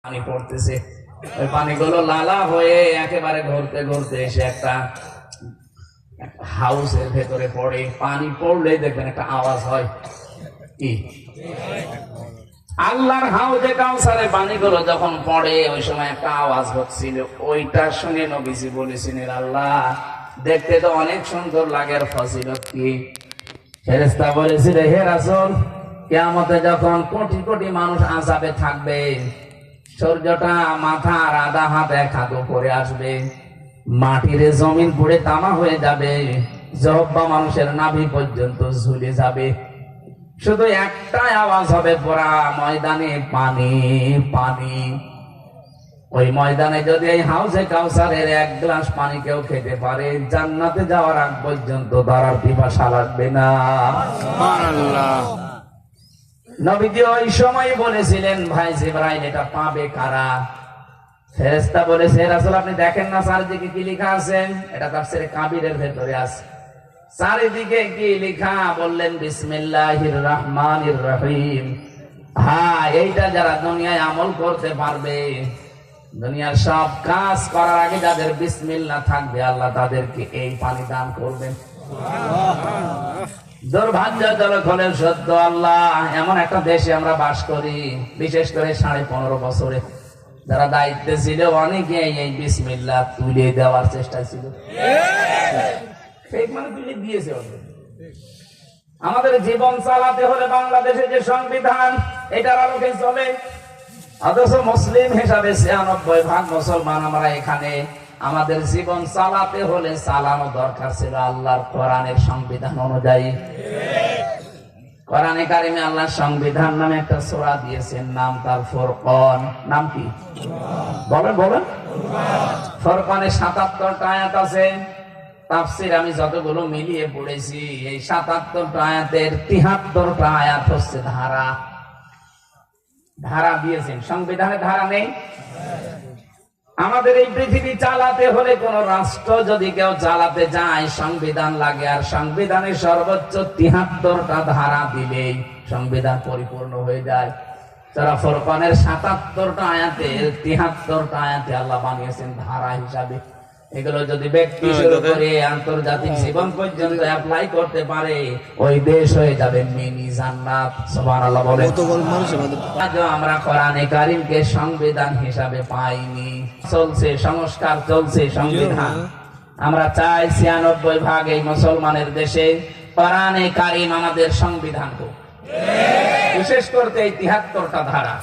পানি পড়তেছে, ওই পানিগুলো লালা হয়ে একেবারে ঘুরতে ঘুরতে এসে একটা হাউসের ভেতরে পড়ে। পানি পড়লেই দেখবেন একটা আওয়াজ হয়, কি আল্লাহর হাউজে কাউসারে পানিগুলো যখন পড়ে ওই সময় একটা আওয়াজ হচ্ছিল। ওইটা শুনে নবীজি বলেছিলেন, আল্লাহ দেখতে তো অনেক সুন্দর লাগে, ফজিলত কি? ফেরেশতা বলেছিল, হে রাসূল, কিয়ামতে যখন কোটি কোটি মানুষ আযাবে থাকবে, সূর্যটা মাথার আধা হাত এক হাত উপরে আসবে, মাটির জমিন পুড়ে তামা হয়ে যাবে, জহ্বা মানুষের নাভি পর্যন্ত ঝুলে যাবে, শুধু একটাই আওয়াজ হবে, পুরা ময়দানে পানি পানি। ওই ময়দানে যদি এই হাউজে কাউসারের এক গ্লাস পানি কেউ খেতে পারে, জান্নাতে যাওয়ার আগ পর্যন্ত তার পিপাসা লাগবে না। সুবহানাল্লাহ। নবীজি ওই সময় বলেছিলেন, ভাই জিবরাইল, এটা পাবে কারা? ফেরেশতা বলেছে, রাসূল আপনি দেখেন না চারিদিকে কি লেখা আছে? এটা তাফসীরে কাবীরের ভেতরে আছে। চারিদিকে কি লেখা? বললেন বিসমিল্লাহির রহমানির রহিম। হ্যাঁ, এইটা যারা দুনিয়ায় আমল করতে পারবে, দুনিয়ার সব কাজ করার আগে যাদের বিসমিল্লাহ থাকবে, আল্লাহ তাদেরকে এই পানি দান করবেন। দুর্ভাগ্যজনক হলে সত্য, আল্লাহ এমন একটা দেশে আমরা বাস করি, বিশেষ করে 15.5 বছরে যারা দায়িত্বে ছিল, অনেকে এই বিসমিল্লাহ তুলে দেওয়ার চেষ্টা ছিল, তুলে দিয়েছে। আমাদের জীবন চালাতে হলে বাংলাদেশে যে সংবিধান, এটার আলোকে চলে, অথচ মুসলিম হিসাবে 96% মুসলমান আমরা এখানে। আমাদের জীবন চালাতে হলে চালানো দরকার ছিল আল্লাহর কোরআনের সংবিধান অনুযায়ী। কোরআনে কারিমে আল্লাহর সংবিধান নামে একটা সূরা দিয়েছেন, নাম তার ফুরকান। নাম কি? বলেন বলেন। ফুরকানে 77টা আয়াত আছে। তাফসীর আমি যতগুলো মিলিয়ে পড়েছি, এই 77টা আয়াতের 73টা আয়াত হচ্ছে ধারা। ধারা দিয়েছেন, সংবিধানে ধারা নেই। আমাদের এই পৃথিবী চালাতে হলে, কোন রাষ্ট্র যদি কেউ চালাতে যায়, সংবিধান লাগে, আর সংবিধানের সর্বোচ্চ 73টা ধারা দিলেই সংবিধান পরিপূর্ণ হয়ে যায়। যারা ফুরকানের 77টা আয়াতের 73টা আয়াতে আল্লাহ বানিয়েছেন ধারা হিসাবে। এগুলো যদি ব্যক্তি শুরু করে আন্তর্জাতিক জীবন পর্যন্ত অ্যাপ্লাই করতে পারে, ওই দেশ হয়ে যাবে মিনি জান্নাত। সুবহানাল্লাহ বলে। আজও আমরা কোরআনে কারীমকে সংবিধান হিসাবে পাইনি। চলছে সংস্কার, চলছে সংবিধান। আমরা চাই 96% এই মুসলমানের দেশে কোরআনে কারীম আমাদের সংবিধান হোক, বিশেষ করতে এই 73টা ধারা।